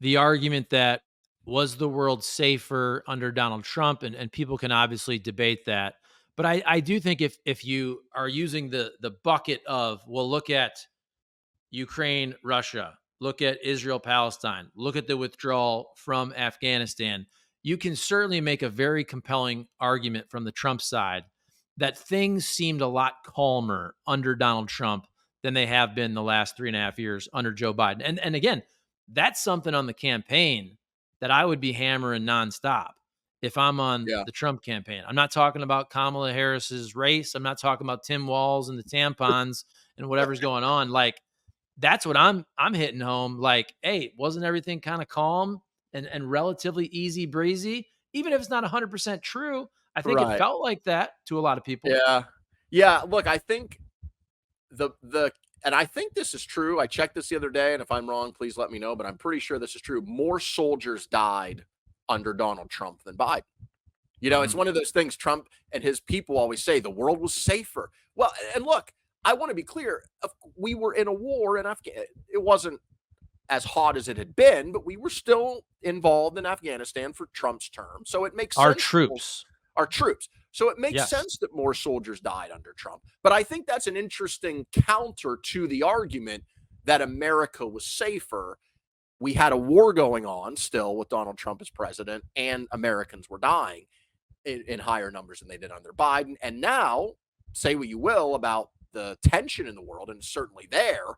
the argument that was the world safer under Donald Trump, and people can obviously debate that. But I do think if you are using the bucket of, well, look at Ukraine, Russia, look at Israel, Palestine, look at the withdrawal from Afghanistan, you can certainly make a very compelling argument from the Trump side that things seemed a lot calmer under Donald Trump than they have been the last 3.5 years under Joe Biden. And again, that's something on the campaign that I would be hammering nonstop if I'm on Yeah. the Trump campaign. I'm not talking about Kamala Harris's race. I'm not talking about Tim Walz and the tampons and whatever's going on. Like, that's what I'm hitting home. Like, hey, wasn't everything kind of calm and relatively easy breezy? Even if it's not 100% true, I think it Right. felt like that to a lot of people. Yeah. Yeah. Look, I think the and I think this is true. I checked this the other day, and if I'm wrong, please let me know. But I'm pretty sure this is true. More soldiers died under Donald Trump than Biden. It's Mhm. one of those things Trump and his people always say the world was safer. Well, and look, I want to be clear. We were in a war in Afghanistan. It wasn't as hot as it had been, but we were still involved in Afghanistan for Trump's term. So it makes Our sense that troops. our troops. So it makes Yes. sense that more soldiers died under Trump. But I think that's an interesting counter to the argument that America was safer. We had a war going on still with Donald Trump as president, and Americans were dying in higher numbers than they did under Biden. And now, say what you will about the tension in the world, and it's certainly there,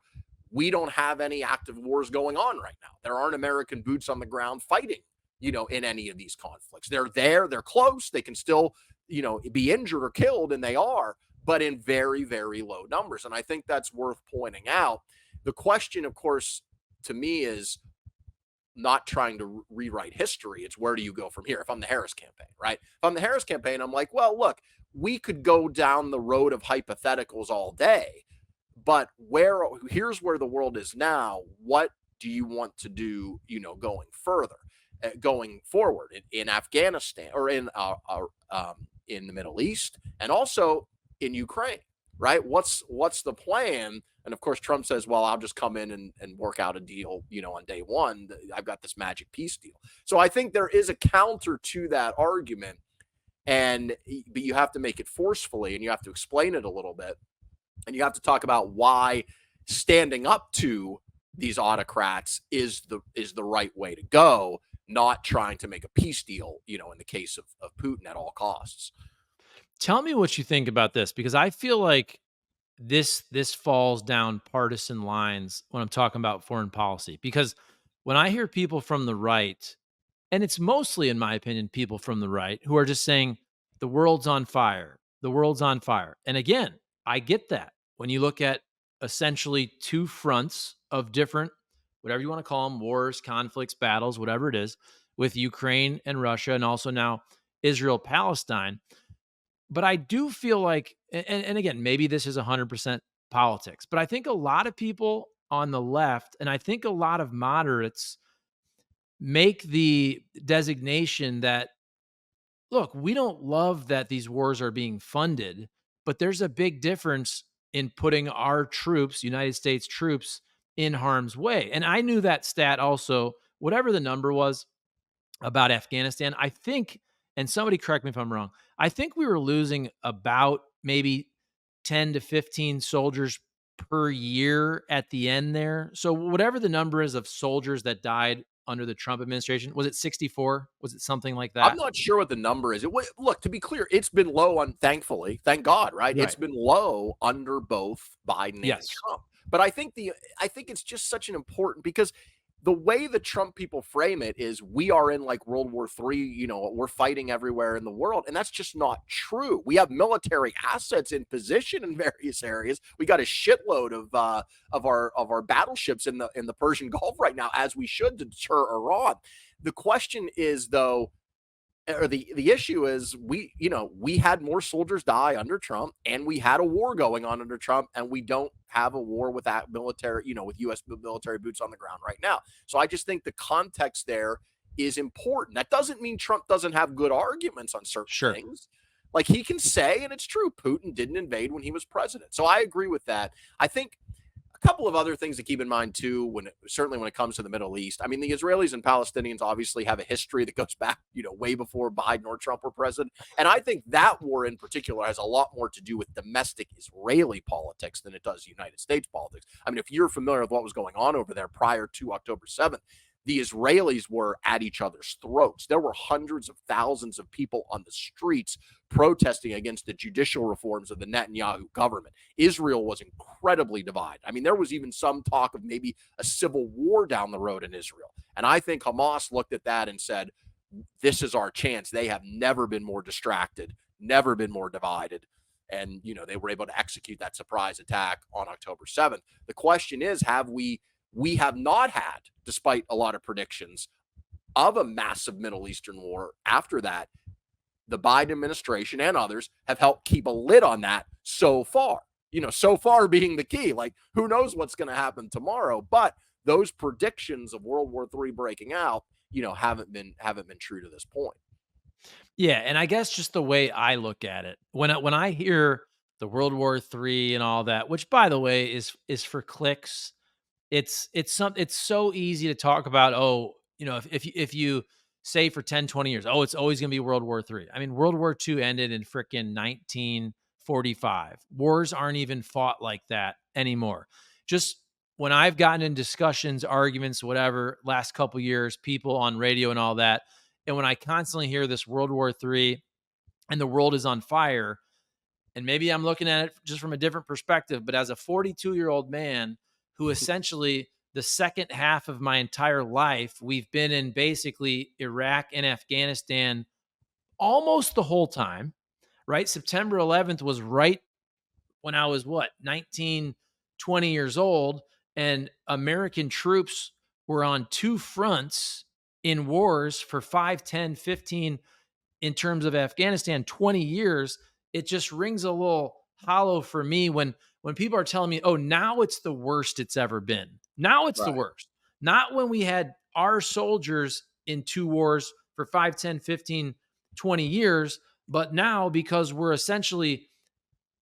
we don't have any active wars going on right now. There aren't American boots on the ground fighting, in any of these conflicts. They're there, they're close, they can still, be injured or killed, and they are, but in very, very low numbers. And I think that's worth pointing out. The question, of course, to me is not trying to rewrite history. It's where do you go from here? If I'm the Harris campaign, right? If I'm the Harris campaign, I'm like, well, look, we could go down the road of hypotheticals all day, but here's where the world is now. What do you want to do, going forward in Afghanistan or in the Middle East and also in Ukraine, right? What's the plan? And of course, Trump says, well, I'll just come in and work out a deal, on day one. I've got this magic peace deal. So I think there is a counter to that argument. But you have to make it forcefully and you have to explain it a little bit. And you have to talk about why standing up to these autocrats is the right way to go, not trying to make a peace deal, in the case of Putin at all costs. Tell me what you think about this, because I feel like this falls down partisan lines when I'm talking about foreign policy. Because when I hear people from the right, and it's mostly, in my opinion, people from the right who are just saying the world's on fire, the world's on fire. And again, I get that. When you look at essentially two fronts of different, whatever you want to call them, wars, conflicts, battles, whatever it is, with Ukraine and Russia, and also now Israel, Palestine. But I do feel like, and again, maybe this is 100% politics, but I think a lot of people on the left, and I think a lot of moderates make the designation that, look, we don't love that these wars are being funded, but there's a big difference in putting our troops, United States troops, in harm's way. And I knew that stat also, whatever the number was about Afghanistan. I think, and somebody correct me if I'm wrong, I think we were losing about maybe 10 to 15 soldiers per year at the end there. So whatever the number is of soldiers that died under the Trump administration, was it 64? Was it something like I'm that? not sure what the number is. Look, to be clear, it's been low thankfully, thank God, right? It's Right. been low under both Biden and Yes. Trump. But I think it's just such an important because the way the Trump people frame it is we are in like World War III, we're fighting everywhere in the world. And that's just not true. We have military assets in position in various areas. We got a shitload of our battleships in the Persian Gulf right now, as we should, to deter Iran. The question is, though, or the issue is we had more soldiers die under Trump and we had a war going on under Trump, and we don't have a war with that military, with US military boots on the ground right now. So I just think the context there is important. That doesn't mean Trump doesn't have good arguments on certain Sure. things. Like he can say, and it's true, Putin didn't invade when he was president. So I agree with that. I think couple of other things to keep in mind too, certainly when it comes to the Middle East. I mean, the Israelis and Palestinians obviously have a history that goes back, way before Biden or Trump were president. And I think that war in particular has a lot more to do with domestic Israeli politics than it does United States politics. I mean, if you're familiar with what was going on over there prior to October 7th, the Israelis were at each other's throats. There were hundreds of thousands of people on the streets protesting against the judicial reforms of the Netanyahu government. Israel was incredibly divided. I mean, there was even some talk of maybe a civil war down the road in Israel. And I think Hamas looked at that and said, this is our chance. They have never been more distracted, never been more divided. And, they were able to execute that surprise attack on October 7th. The question is, we have not had, despite a lot of predictions, of a massive Middle Eastern war after that. The Biden administration and others have helped keep a lid on that so far. So far being the key. Like, who knows what's going to happen tomorrow? But those predictions of World War III breaking out, haven't been true to this point. Yeah, and I guess just the way I look at it, when I hear the World War III and all that, which by the way is for clicks. It's so easy to talk about, oh, if you say for 10, 20 years, oh, it's always going to be World War III. I mean, World War II ended in frickin' 1945. Wars aren't even fought like that anymore. Just when I've gotten in discussions, arguments, whatever, last couple years, people on radio and all that, and when I constantly hear this World War III and the world is on fire, and maybe I'm looking at it just from a different perspective, but as a 42-year-old man who essentially the second half of my entire life, we've been in basically Iraq and Afghanistan almost the whole time, right? September 11th was right when I was 19, 20 years old, and American troops were on two fronts in wars for 5, 10, 15, in terms of Afghanistan, 20 years. It just rings a little hollow for me when people are telling me, oh, now it's the worst it's ever been. Now it's the worst. Not when we had our soldiers in two wars for 5, 10, 15, 20 years, but now because we're essentially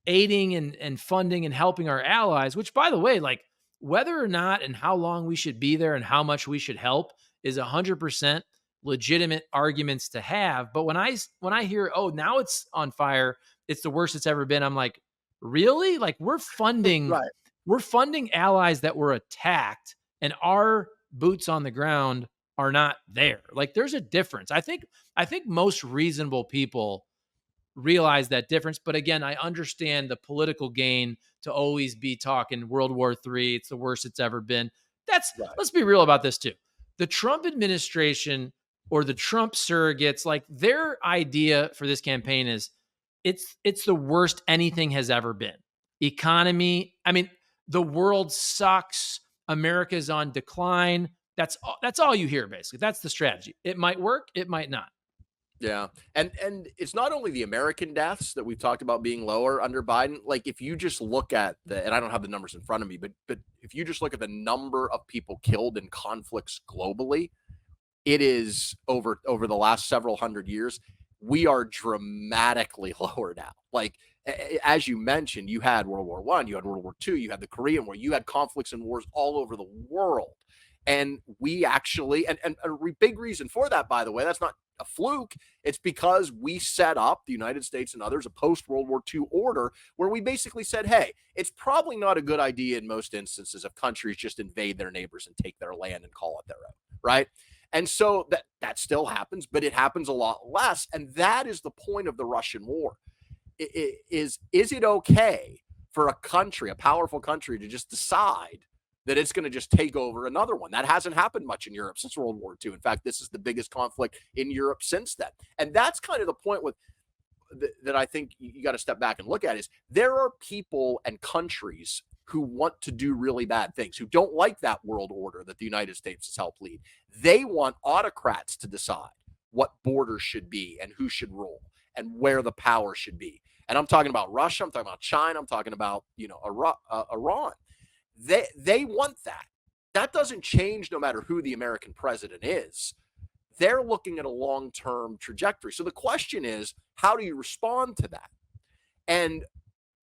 aiding and funding and helping our allies, which, by the way, like, whether or not and how long we should be there and how much we should help is 100% legitimate arguments to have. But when I hear, oh, now it's on fire, it's the worst it's ever been, I'm like, really? Like, we're funding Right. we're funding allies that were attacked, and our boots on the ground are not there. Like, there's a difference. I think most reasonable people realize that difference. But again, I understand the political gain to always be talking World War III. It's the worst it's ever been. Let's be real about this too. The Trump administration or the Trump surrogates, like, their idea for this campaign is it's the worst anything has ever been. Economy, I mean, the world sucks. America's on decline. That's all you hear, basically. That's the strategy. It might work, it might not. Yeah. And it's not only the American deaths that we've talked about being lower under Biden. Like, if you just look at and I don't have the numbers in front of me, but if you just look at the number of people killed in conflicts globally, it is over the last several hundred years, we are dramatically lower now. Like, as you mentioned, you had World War I, you had World War II, you had the Korean War, you had conflicts and wars all over the world. And we actually, and a big reason for that, by the way, that's not a fluke. It's because we set up, the United States and others, a post-World War II order where we basically said, hey, it's probably not a good idea in most instances if countries just invade their neighbors and take their land and call it their own, right? And so that still happens, but it happens a lot less. And that is the point of the Russian war. Is it okay for a country, a powerful country, to just decide that it's going to just take over another one? That hasn't happened much in Europe since World War II. In fact, this is the biggest conflict in Europe since then. And that's kind of the point that I think you got to step back and look at is there are people and countries who want to do really bad things, who don't like that world order that the United States has helped lead. They want autocrats to decide what borders should be and who should rule and where the power should be. And I'm talking about Russia. I'm talking about China. I'm talking about, Iran. They want that. That doesn't change no matter who the American president is. They're looking at a long-term trajectory. So the question is, how do you respond to that? And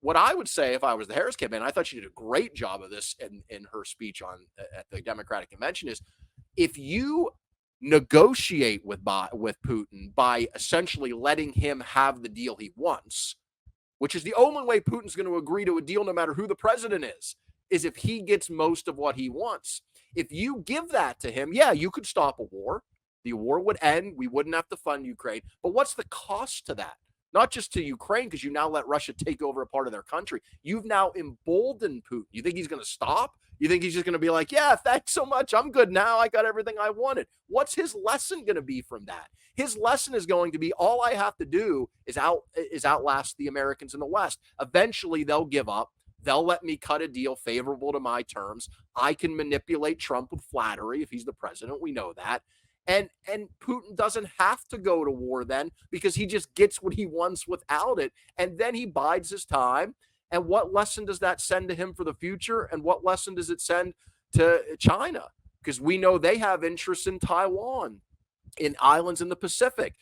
what I would say if I was the Harris campaign, I thought she did a great job of this in her speech on at the Democratic convention, is if you negotiate with Putin by essentially letting him have the deal he wants, which is the only way Putin's going to agree to a deal no matter who the president is if he gets most of what he wants. If you give that to him, yeah, you could stop a war. The war would end. We wouldn't have to fund Ukraine. But what's the cost to that? Not just to Ukraine, because you now let Russia take over a part of their country. You've now emboldened Putin. You think he's going to stop? You think he's just going to be like, yeah, thanks so much. I'm good now. I got everything I wanted. What's his lesson going to be from that? His lesson is going to be all I have to do is outlast the Americans in the West. Eventually, they'll give up. They'll let me cut a deal favorable to my terms. I can manipulate Trump with flattery if he's the president. We know that. And Putin doesn't have to go to war then because he just gets what he wants without it. And then he bides his time. And what lesson does that send to him for the future? And what lesson does it send to China? Because we know they have interests in Taiwan, in islands in the Pacific,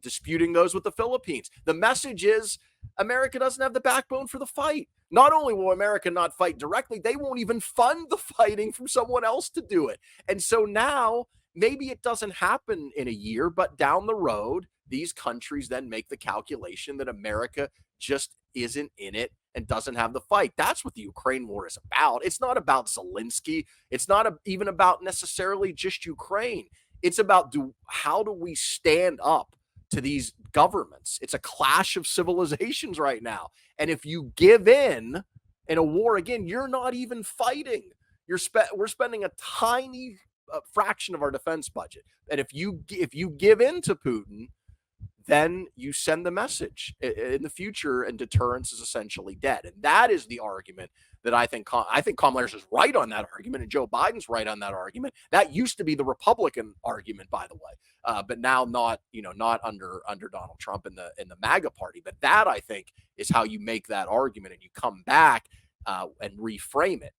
disputing those with the Philippines. The message is America doesn't have the backbone for the fight. Not only will America not fight directly, they won't even fund the fighting from someone else to do it. And so now maybe it doesn't happen in a year, but down the road, these countries then make the calculation that America just isn't in it and doesn't have the fight. That's what the Ukraine war is about. It's not about Zelensky. It's not even about necessarily just Ukraine. It's about how do we stand up to these governments? It's a clash of civilizations right now. And if you give in a war, again, you're not even fighting. We're spending a tiny fraction of our defense budget. And if you give in to Putin, then you send the message in the future, and deterrence is essentially dead. And that is the argument that I think Kamala Harris is right on that argument, and Joe Biden's right on that argument. That used to be the Republican argument, by the way, but now not under Donald Trump and the MAGA party. But that, I think, is how you make that argument, and you come back and reframe it.